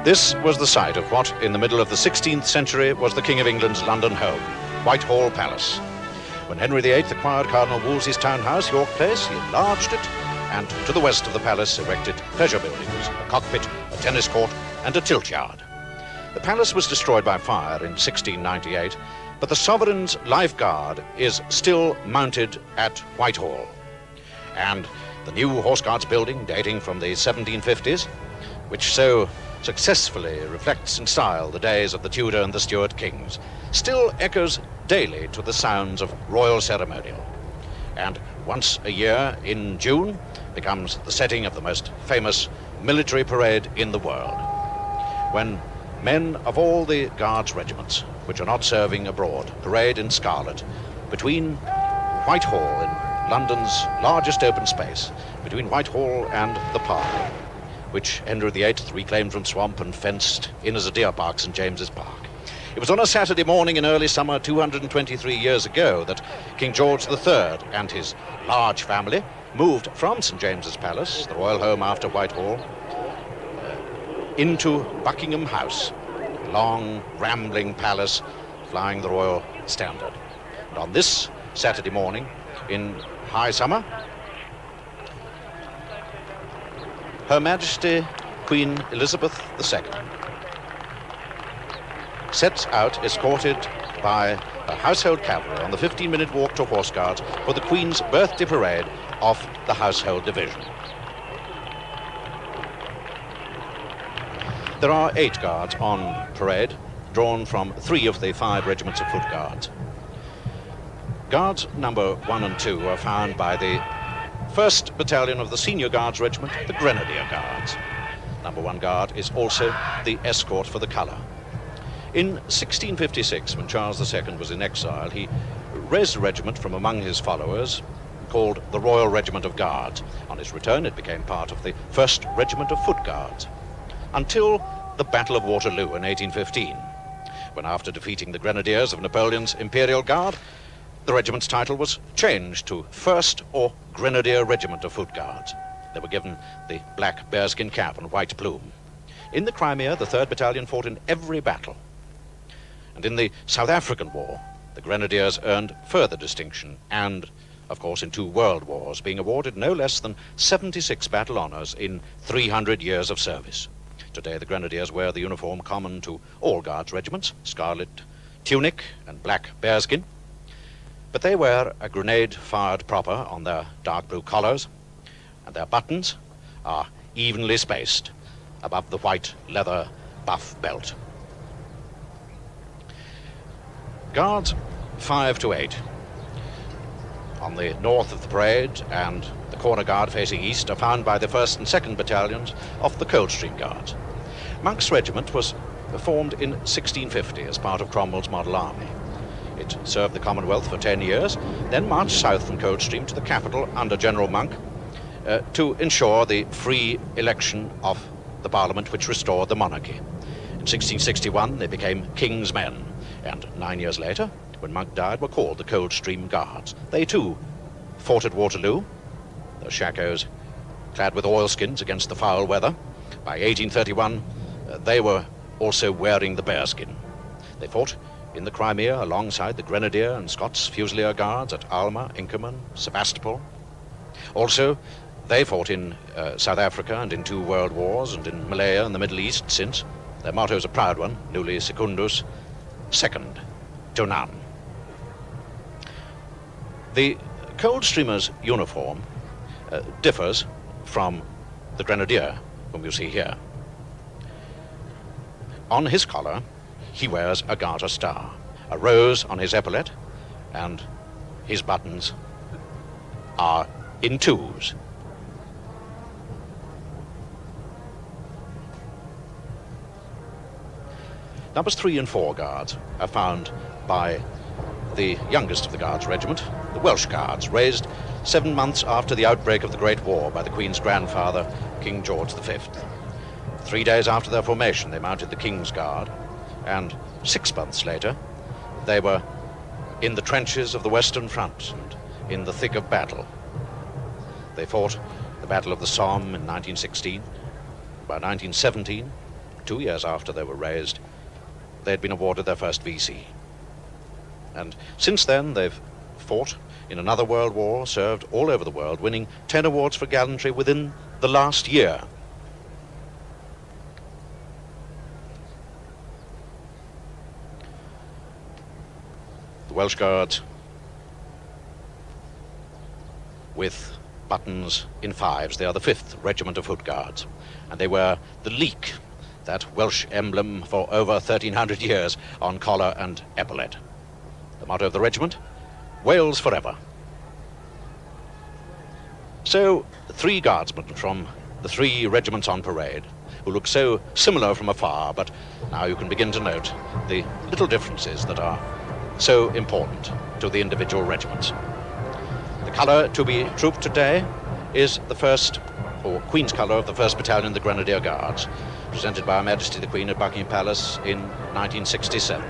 This was the site of what, in the middle of the 16th century, was the King of England's London home, Whitehall Palace. When Henry VIII acquired Cardinal Wolsey's townhouse, York Place, he enlarged it, and to the west of the palace erected pleasure buildings, a cockpit, a tennis court, and a tilt yard. The palace was destroyed by fire in 1698, but the sovereign's life guard is still mounted at Whitehall. And the new Horse Guards building, dating from the 1750s, which so successfully reflects in style the days of the Tudor and the Stuart kings, still echoes daily to the sounds of royal ceremonial. And once a year in June becomes the setting of the most famous military parade in the world, when men of all the Guards regiments which are not serving abroad parade in scarlet between Whitehall, in London's largest open space, between Whitehall and the Park, which Henry VIII reclaimed from swamp and fenced in as a deer park, St. James's Park. It was on a Saturday morning in early summer 223 years ago that King George III and his large family moved from St. James's Palace, the royal home after Whitehall, into Buckingham House, a long, rambling palace flying the royal standard. And on this Saturday morning in high summer, Her Majesty Queen Elizabeth II sets out escorted by a household cavalry on the 15-minute walk to Horse Guards for the Queen's birthday parade of the Household Division. There are 8 guards on parade, drawn from 3 of the 5 regiments of foot guards. Guards number 1 and 2 are found by the 1st Battalion of the Senior Guards Regiment, the Grenadier Guards. Number 1 guard is also the escort for the colour. In 1656, when Charles II was in exile, he raised a regiment from among his followers called the Royal Regiment of Guards. On his return, it became part of the 1st Regiment of Foot Guards, until the Battle of Waterloo in 1815, when, after defeating the Grenadiers of Napoleon's Imperial Guard, the regiment's title was changed to 1st or Grenadier Regiment of Foot Guards. They were given the black bearskin cap and white plume. In the Crimea, the 3rd Battalion fought in every battle. And in the South African War, the Grenadiers earned further distinction and, of course, in 2 world wars, being awarded no less than 76 battle honours in 300 years of service. Today, the Grenadiers wear the uniform common to all Guards regiments, scarlet tunic and black bearskin. But they wear a grenade fired proper on their dark blue collars, and their buttons are evenly spaced above the white leather buff belt. Guards 5 to 8 on the north of the parade and the corner guard facing east are found by the 1st and 2nd Battalions of the Coldstream Guards. Monk's regiment was formed in 1650 as part of Cromwell's Model Army. It served the Commonwealth for 10 years, then marched south from Coldstream to the capital under General Monk to ensure the free election of the Parliament which restored the monarchy. In 1661 they became King's Men, and 9 years later, when Monk died, were called the Coldstream Guards. They too fought at Waterloo, their shakos clad with oilskins against the foul weather. By 1831 they were also wearing the bearskin. They fought in the Crimea alongside the Grenadier and Scots Fusilier Guards at Alma, Inkerman, Sebastopol. Also, they fought in South Africa and in 2 world wars, and in Malaya and the Middle East since. Their motto is a proud one, Nulli Secundus, second to none. The Coldstreamer's uniform differs from the Grenadier, whom you see here. On his collar, he wears a garter star, a rose on his epaulet, and his buttons are in 2s. Numbers 3 and 4 Guards are found by the youngest of the Guards regiment, the Welsh Guards, raised 7 months after the outbreak of the Great War by the Queen's grandfather, King George V. 3 days after their formation, they mounted the King's Guard, and 6 months later, they were in the trenches of the Western Front and in the thick of battle. They fought the Battle of the Somme in 1916. By 1917, 2 years after they were raised, they had been awarded their first VC. And since then, they've fought in another world war, served all over the world, winning 10 awards for gallantry within the last year. The Welsh Guards, with buttons in fives, they are the 5th Regiment of Foot Guards, and they wear the leek, that Welsh emblem for over 1300 years, on collar and epaulet. The motto of the regiment: Wales forever. So 3 guardsmen from the 3 regiments on parade, who look so similar from afar, but now you can begin to note the little differences that are so important to the individual regiments. The colour to be trooped today is the first, or Queen's colour of the 1st Battalion, the Grenadier Guards, presented by Her Majesty the Queen at Buckingham Palace in 1967.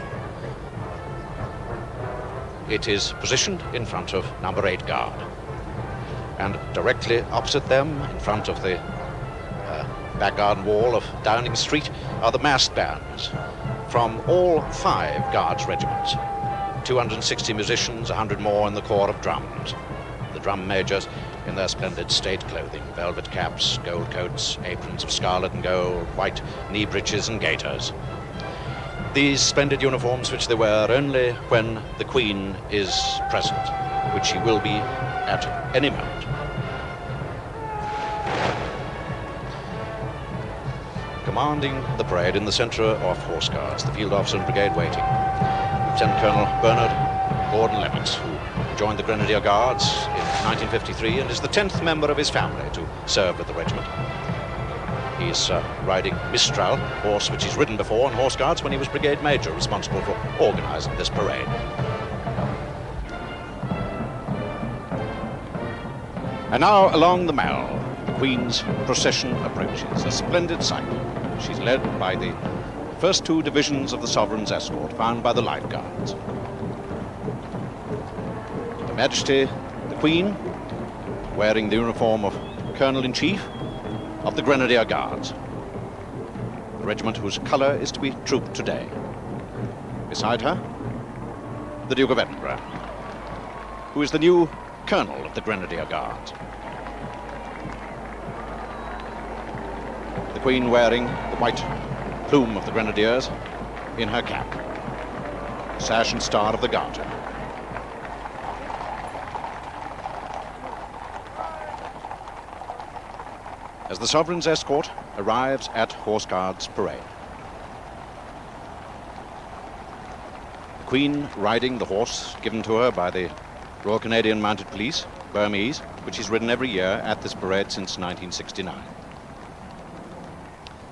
It is positioned in front of number 8 Guard, and directly opposite them, in front of the back garden wall of Downing Street, are the massed bands from all 5 Guards regiments. 260 musicians, 100 more in the Corps of Drums. The drum majors in their splendid state clothing, velvet caps, gold coats, aprons of scarlet and gold, white knee breeches and gaiters. These splendid uniforms which they wear only when the Queen is present, which she will be at any moment. Commanding the parade in the centre of Horse Guards, the Field Officer and Brigade Waiting, Lieutenant Colonel Bernard Gordon Lennox, who joined the Grenadier Guards in 1953 and is the 10th member of his family to serve with the regiment. He's riding Mistral, horse which he's ridden before on Horse Guards when he was Brigade Major, responsible for organising this parade. And now along the Mall, the Queen's procession approaches, a splendid sight. She's led by the first 2 divisions of the Sovereign's escort, found by the Life Guards. Her Majesty the Queen, wearing the uniform of Colonel-in-Chief of the Grenadier Guards, the regiment whose colour is to be trooped today. Beside her, the Duke of Edinburgh, who is the new Colonel of the Grenadier Guards. The Queen wearing the white plume of the Grenadiers in her cap, sash and star of the Garter. As the Sovereign's escort arrives at Horse Guards Parade, the Queen riding the horse given to her by the Royal Canadian Mounted Police, Burmese, which is ridden every year at this parade since 1969.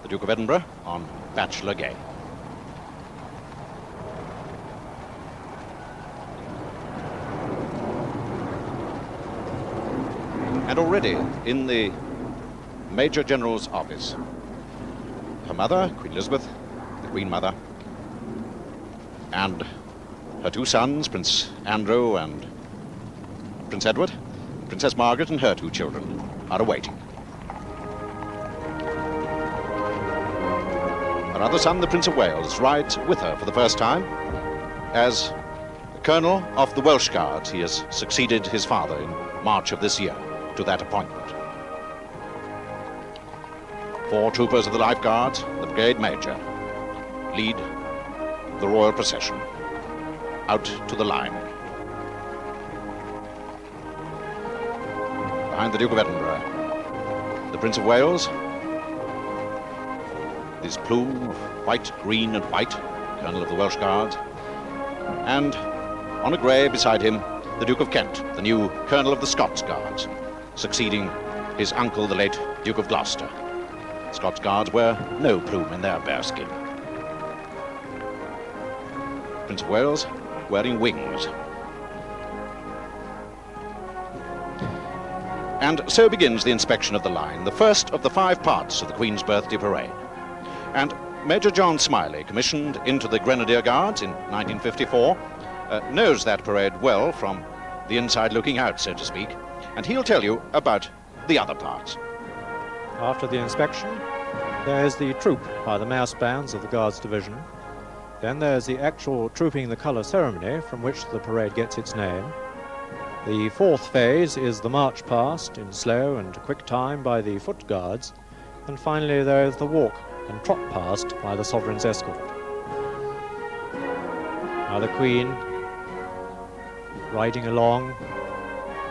The Duke of Edinburgh on Bachelor Gay. And already in the Major General's office, her mother, Queen Elizabeth, the Queen Mother, and her 2 sons, Prince Andrew and Prince Edward, Princess Margaret and her 2 children, are awaiting. Her other son, the Prince of Wales, rides with her for the first time as Colonel of the Welsh Guards. He has succeeded his father in March of this year to that appointment. 4 troopers of the Life Guards, the Brigade Major, lead the royal procession out to the line. Behind the Duke of Edinburgh, the Prince of Wales, his plume of white, green and white, Colonel of the Welsh Guards, and on a grey beside him, the Duke of Kent, the new Colonel of the Scots Guards, succeeding his uncle, the late Duke of Gloucester. Scots Guards wear no plume in their bearskin. Prince of Wales wearing wings. And so begins the inspection of the line, the first of the 5 parts of the Queen's Birthday Parade. And Major John Smiley, commissioned into the Grenadier Guards in 1954, knows that parade well from the inside looking out, so to speak, and he'll tell you about the other parts. After the inspection, There's the troop by the mass bands of the Guards Division. Then there's the actual trooping the colour ceremony, from which the parade gets its name. The fourth phase is the march past in slow and quick time by the foot guards. And finally there is the walk and trot past by the Sovereign's escort. Now the Queen riding along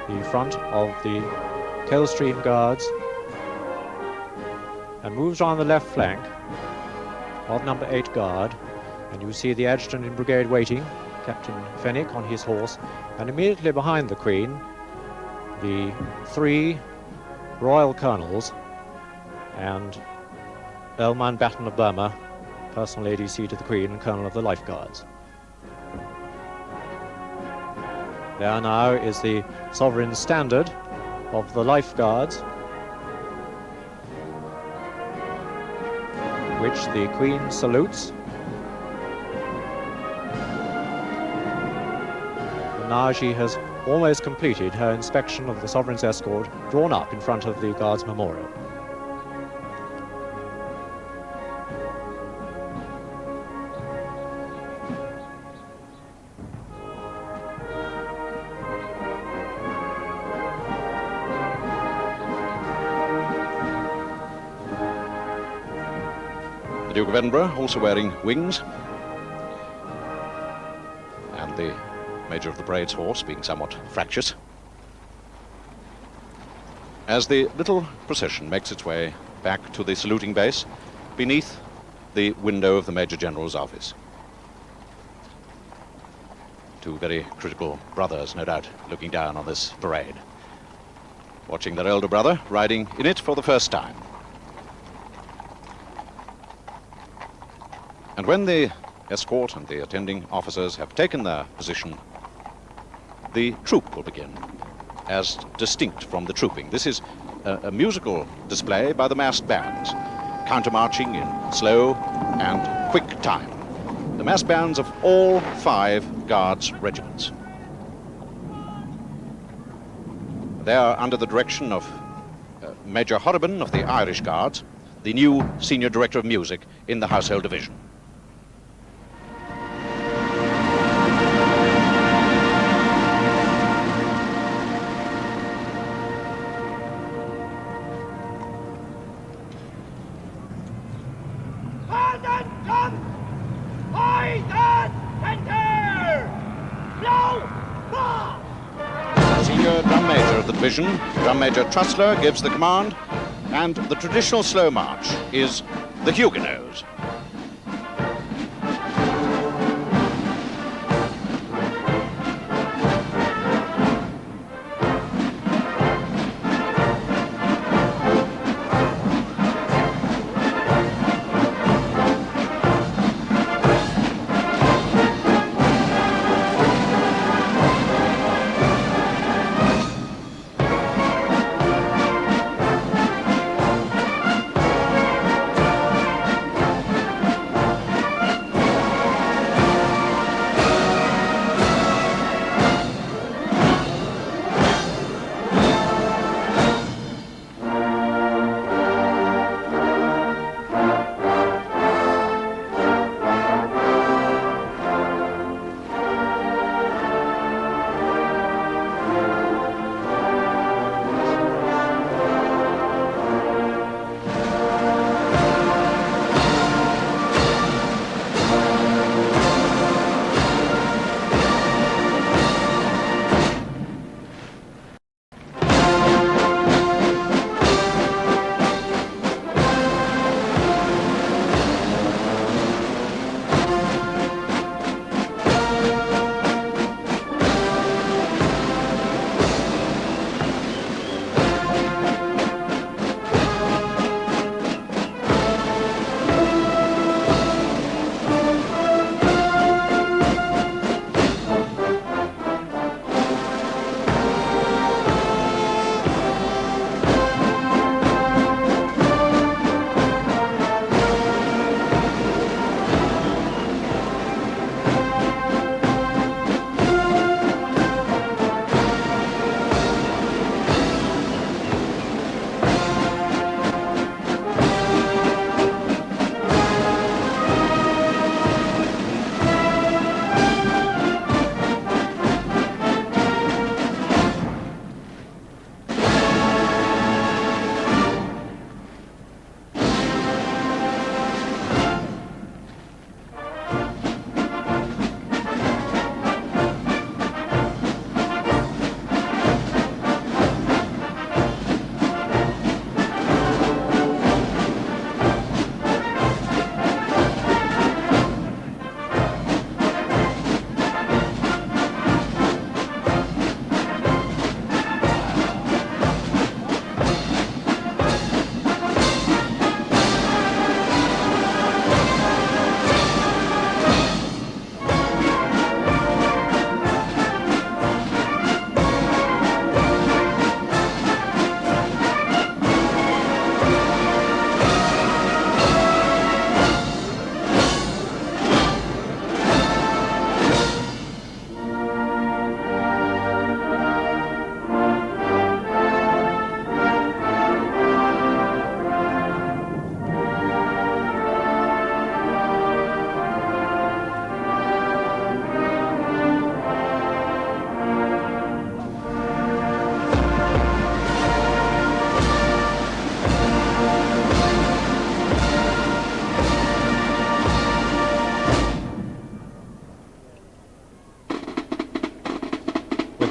the front of the Tailstream Guards and moves on the left flank of number 8 Guard, and you see the adjutant in brigade waiting, Captain Fenwick on his horse, and immediately behind the Queen the 3 Royal Colonels and Earl Mountbatten of Burma, personal ADC to the Queen and Colonel of the Life Guards. There now is the Sovereign Standard of the Life Guards, which the Queen salutes. And now she has almost completed her inspection of the Sovereign's escort, drawn up in front of the Guards Memorial. The Duke of Edinburgh also wearing wings, and the Major of the Parade's horse being somewhat fractious. As the little procession makes its way back to the saluting base beneath the window of the Major General's office. 2 very critical brothers, no doubt, looking down on this parade, watching their elder brother riding in it for the first time. And when the escort and the attending officers have taken their position, the troop will begin, as distinct from the trooping. This is a musical display by the massed bands, countermarching in slow and quick time. The massed bands of all 5 Guards regiments. They are under the direction of Major Horriban of the Irish Guards, the new Senior Director of Music in the Household Division. Senior Drum Major of the division, Drum Major Trussler, gives the command, and the traditional slow march is the Huguenots.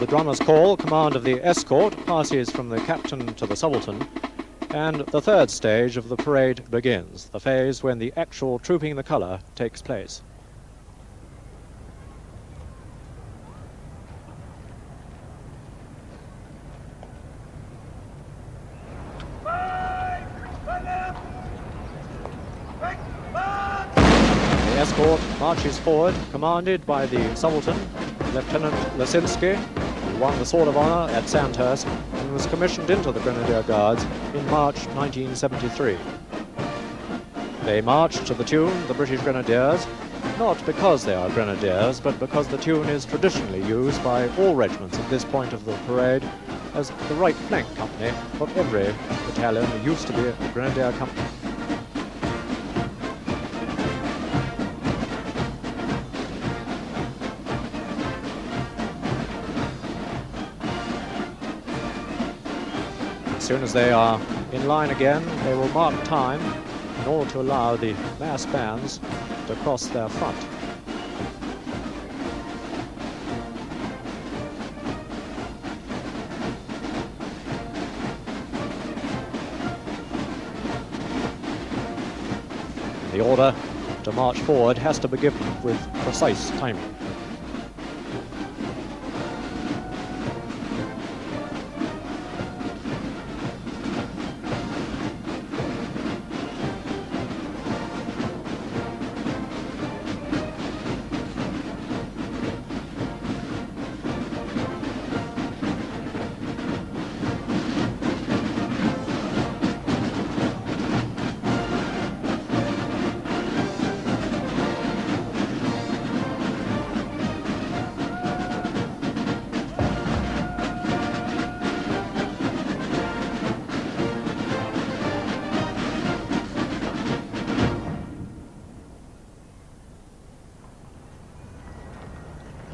drummer's call, command of the escort passes from the captain to the subaltern, and the third stage of the parade begins, the phase when the actual trooping the colour takes place. The escort marches forward, commanded by the subaltern, Lieutenant Lesinski, who won the Sword of Honour at Sandhurst and was commissioned into the Grenadier Guards in March 1973. They march to the tune, the British Grenadiers, not because they are Grenadiers, but because the tune is traditionally used by all regiments at this point of the parade as the right flank company of every battalion. It used to be a Grenadier company. As soon as they are in line again, they will mark time in order to allow the mass bands to cross their front. The order to march forward has to be given with precise timing.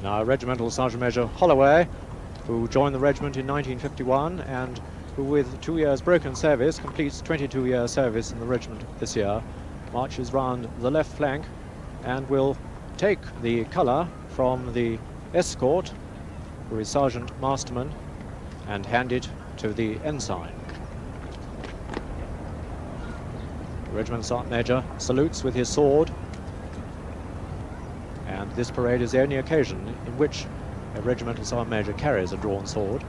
Now, Regimental Sergeant Major Holloway, who joined the regiment in 1951 and who with 2 years broken service completes 22 years service in the regiment this year, marches round the left flank and will take the colour from the escort, who is Sergeant Masterman, and hand it to the ensign. The Regimental Sergeant Major salutes with his sword, and this parade is the only occasion in which a Regimental Sergeant Major carries a drawn sword.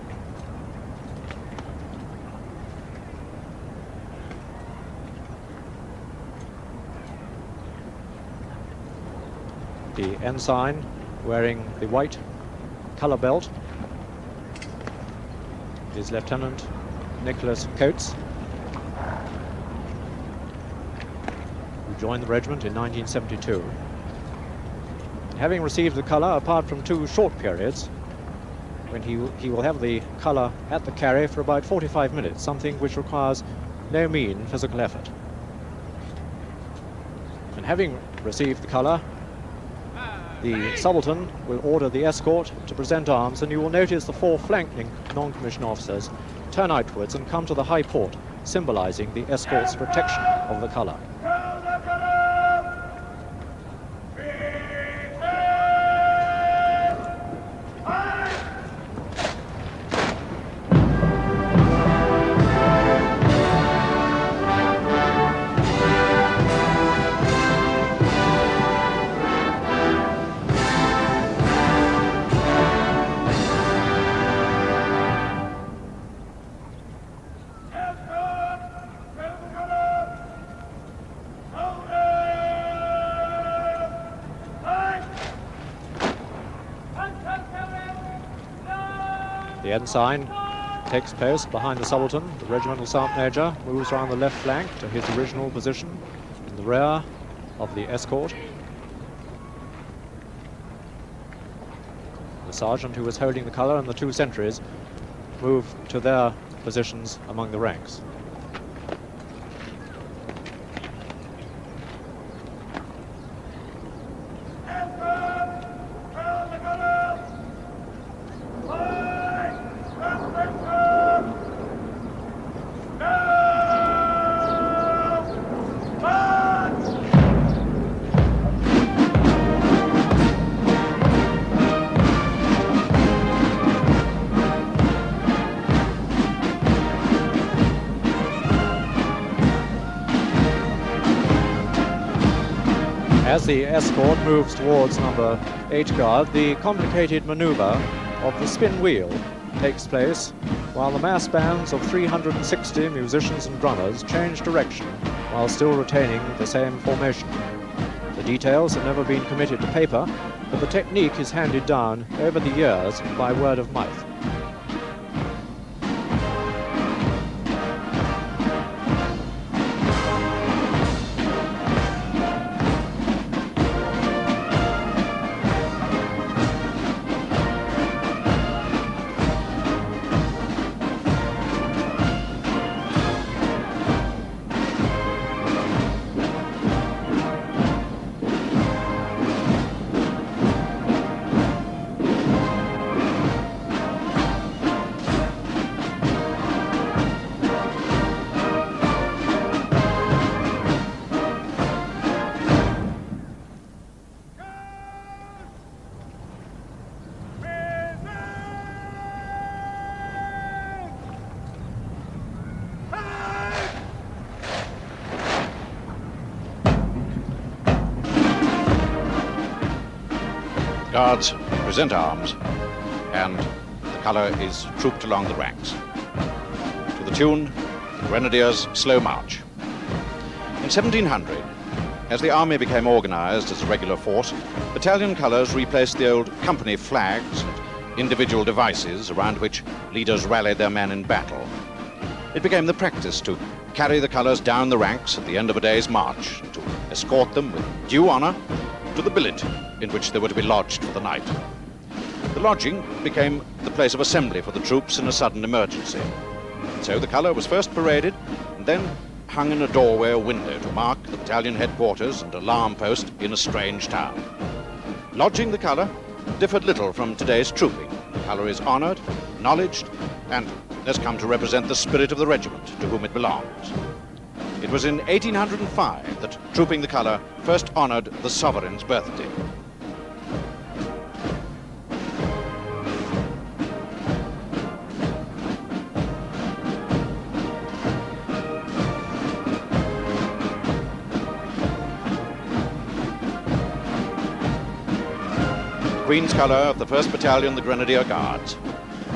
The ensign, wearing the white colour belt, is Lieutenant Nicholas Coates, who joined the regiment in 1972. Having received the colour, apart from 2 short periods, when he will have the colour at the carry for about 45 minutes, something which requires no mean physical effort. And having received the colour, the subaltern will order the escort to present arms, and you will notice the 4 flanking non-commissioned officers turn outwards and come to the high port, symbolising the escort's protection of the colour. The ensign takes post behind the subaltern. The Regimental Sergeant Major moves around the left flank to his original position in the rear of the escort. The sergeant who was holding the colour and the 2 sentries move to their positions among the ranks. As the escort moves towards number 8 guard, the complicated maneuver of the spin wheel takes place while the mass bands of 360 musicians and drummers change direction while still retaining the same formation. The details have never been committed to paper, but the technique is handed down over the years by word of mouth. Guards present arms, and the colour is trooped along the ranks. To the tune, the Grenadiers' Slow March. In 1700, as the army became organised as a regular force, battalion colours replaced the old company flags and individual devices around which leaders rallied their men in battle. It became the practice to carry the colours down the ranks at the end of a day's march, to escort them with due honour to the billet in which they were to be lodged for the night. The lodging became the place of assembly for the troops in a sudden emergency. So the colour was first paraded and then hung in a doorway or window to mark the battalion headquarters and alarm post in a strange town. Lodging the colour differed little from today's trooping. The colour is honoured, acknowledged, and has come to represent the spirit of the regiment to whom it belongs. It was in 1805 that trooping the colour first honoured the sovereign's birthday. Queen's colour of the 1st Battalion, the Grenadier Guards,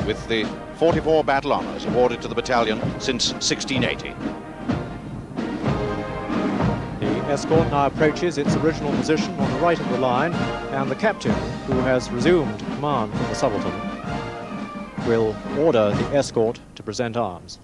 with the 44 battle honours awarded to the battalion since 1680. The escort now approaches its original position on the right of the line, and the captain, who has resumed command from the subaltern, will order the escort to present arms.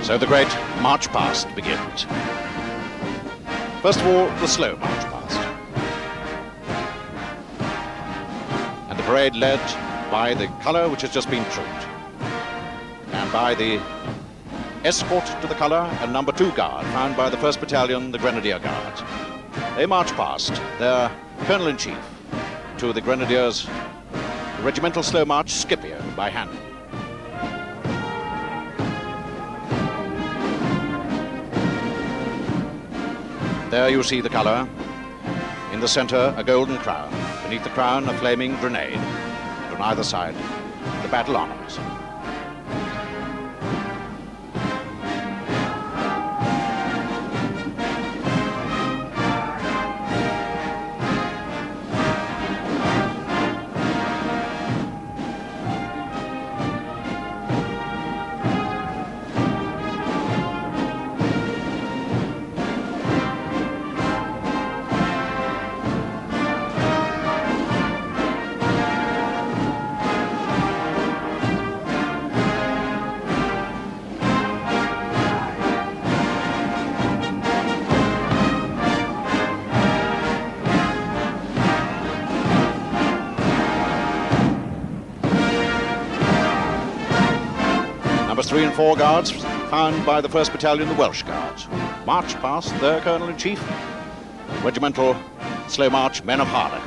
So the great march past begins. First of all, the slow march past. And the parade led by the colour which has just been trooped, and by the escort to the colour and number 2 guard found by the 1st Battalion, the Grenadier Guards. They march past their Colonel-in-Chief to the Grenadiers' regimental slow march Scipio by hand. There you see the colour. In the centre, a golden crown. Beneath the crown, a flaming grenade. And on either side, the battle honours. Numbers 3 and 4 guards found by the 1st Battalion, the Welsh Guards, march past their Colonel-in-Chief, regimental slow march men of Harlech.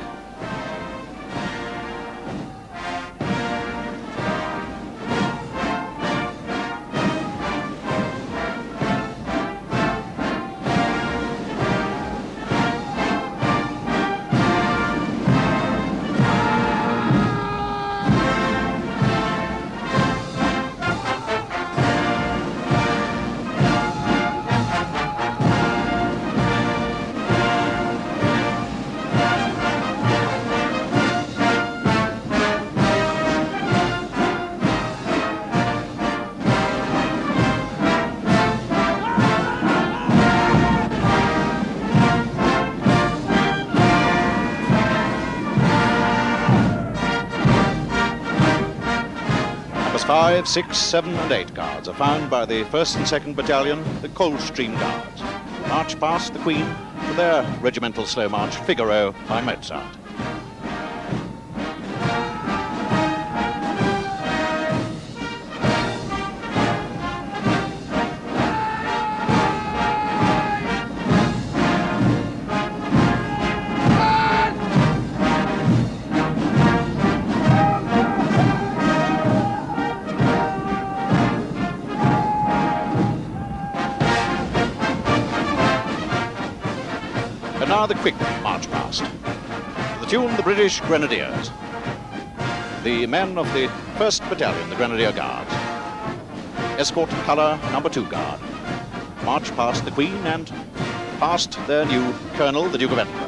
5, 6, 7 and 8 Guards are found by the 1st and 2nd Battalion, the Coldstream Guards. March past the Queen for their regimental slow march, Figaro by Mozart. And now the quick march past. To the tune the British Grenadiers. The men of the 1st Battalion, the Grenadier Guards. Escort colour number 2 Guard. March past the Queen and past their new Colonel, the Duke of Edinburgh.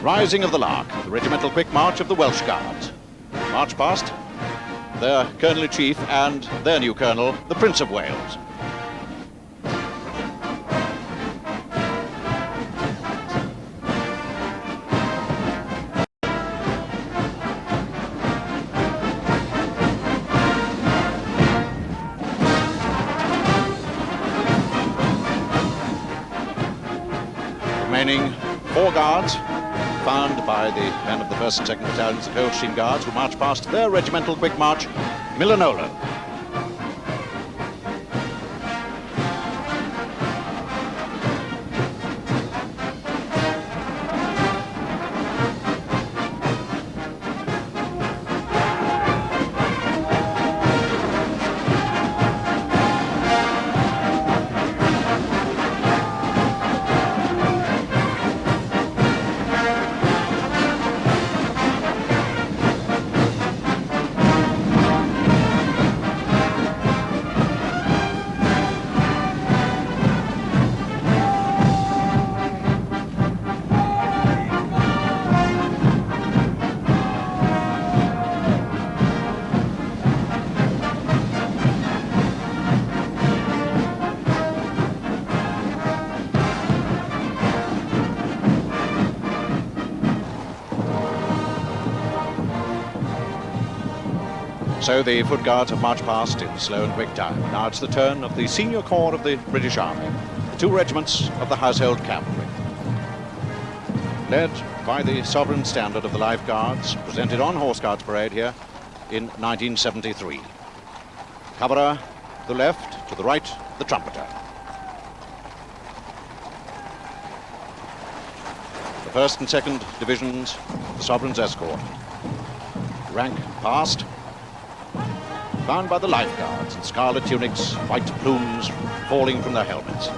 Rising of the Lark, the regimental quick march of the Welsh Guards. March past their Colonel-in-Chief and their new Colonel, the Prince of Wales. Remaining 4 Guards, found by the men of the 1st and 2nd Battalions, the Coldstream Guards, who march past their regimental quick march, Milanolo. So the Foot Guards have marched past in slow and quick time. Now it's the turn of the senior corps of the British Army, the 2 regiments of the Household Cavalry. Led by the sovereign standard of the Life Guards, presented on Horse Guards Parade here in 1973. Cavalry to the left, to the right, the trumpeter. The 1st and 2nd Divisions, the Sovereign's escort. Rank past, bound by the Life Guards in scarlet tunics, white plumes falling from their helmets.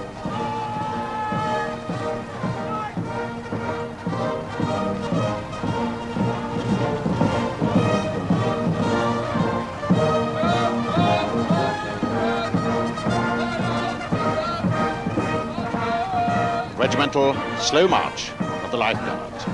Regimental slow march of the Life Guards.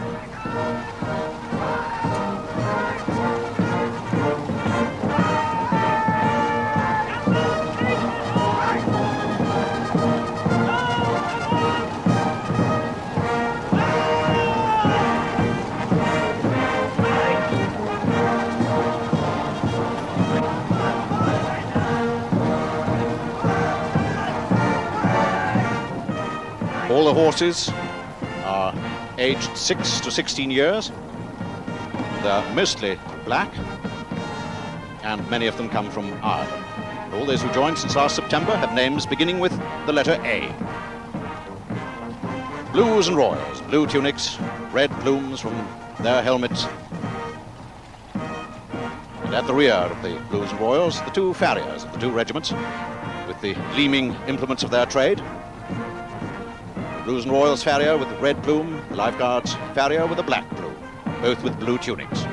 All the horses are aged 6 to 16 years. They're mostly black, and many of them come from Ireland. All those who joined since last September have names beginning with the letter A. Blues and Royals, blue tunics, red plumes from their helmets. And at the rear of the Blues and Royals, the 2 farriers of the 2 regiments, with the gleaming implements of their trade. Blues and Royals farrier with the red plume, the Life Guards farrier with a black plume, both with blue tunics.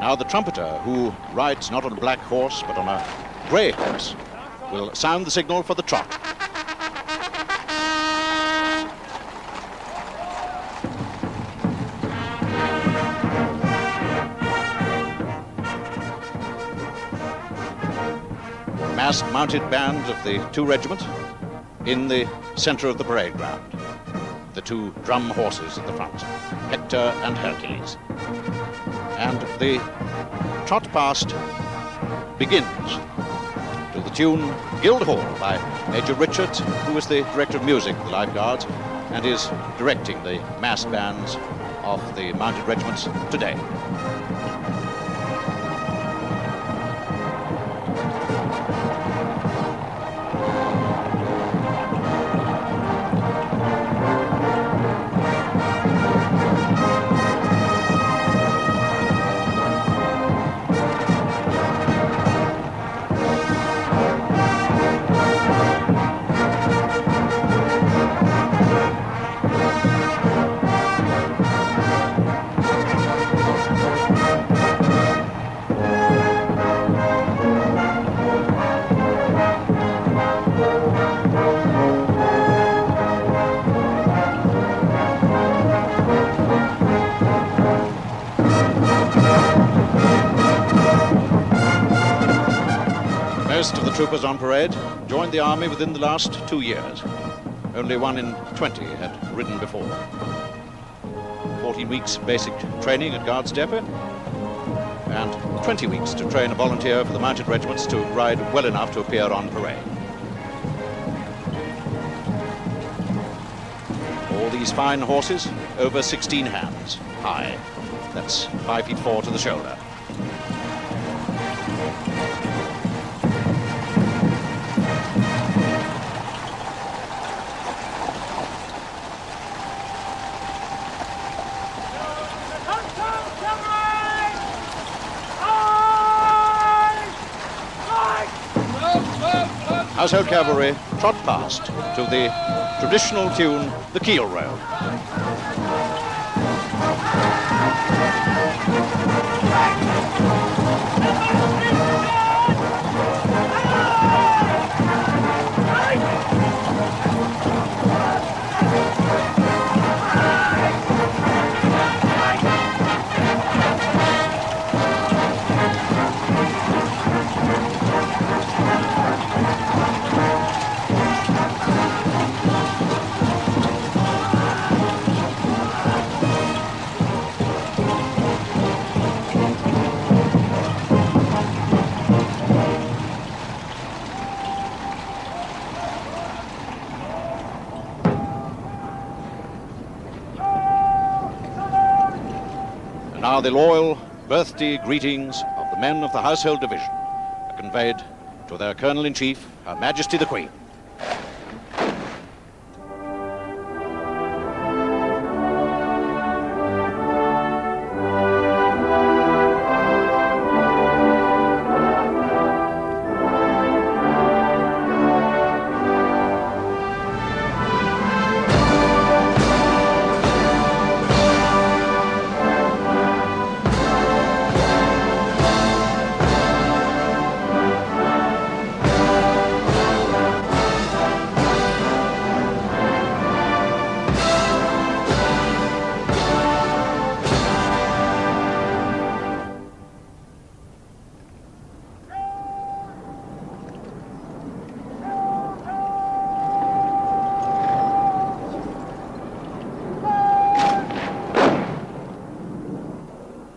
Now the trumpeter, who rides not on a black horse but on a grey horse, will sound the signal for the trot. Massed mounted band of the two regiments in the centre of the parade ground. The two drum horses at the front, Hector and Hercules. And the trot past begins to the tune Guildhall by Major Richard, who is the director of music of the Life Guards and is directing the mass bands of the mounted regiments today. Most of the troopers on parade joined the army within the last 2 years. Only 1 in 20 had ridden before. 14 weeks basic training at Guards Depot and 20 weeks to train a volunteer for the mounted regiments to ride well enough to appear on parade. All these fine horses over 16 hands high. That's 5 feet 4 to the shoulder. Household cavalry trot past to the traditional tune, the Keel Road. Now the loyal birthday greetings of the men of the Household Division are conveyed to their Colonel-in-Chief, Her Majesty the Queen.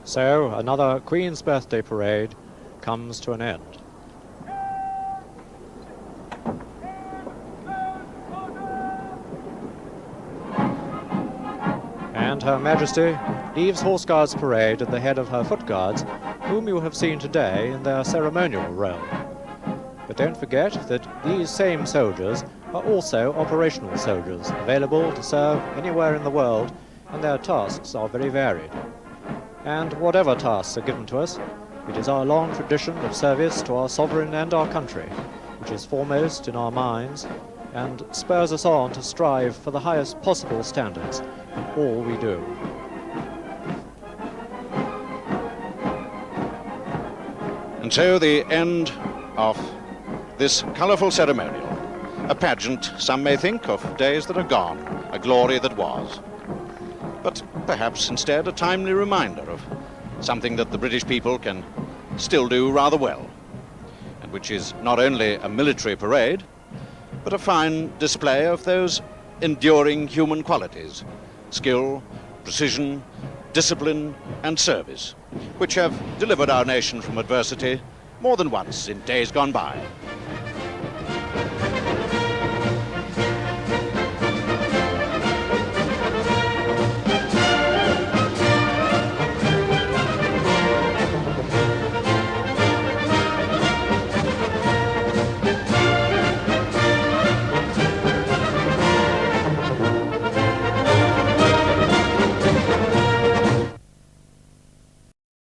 So another Queen's Birthday Parade comes to an end. And Her Majesty leaves Horse Guards Parade at the head of her Foot Guards, whom you have seen today in their ceremonial role. But don't forget that these same soldiers are also operational soldiers, available to serve anywhere in the world, and their tasks are very varied. And whatever tasks are given to us, it is our long tradition of service to our sovereign and our country, which is foremost in our minds and spurs us on to strive for the highest possible standards in all we do. And so the end of this colourful ceremonial, a pageant, some may think, of days that are gone, a glory that was. But perhaps instead a timely reminder of something that the British people can still do rather well, and which is not only a military parade, but a fine display of those enduring human qualities, skill, precision, discipline and service, which have delivered our nation from adversity more than once in days gone by.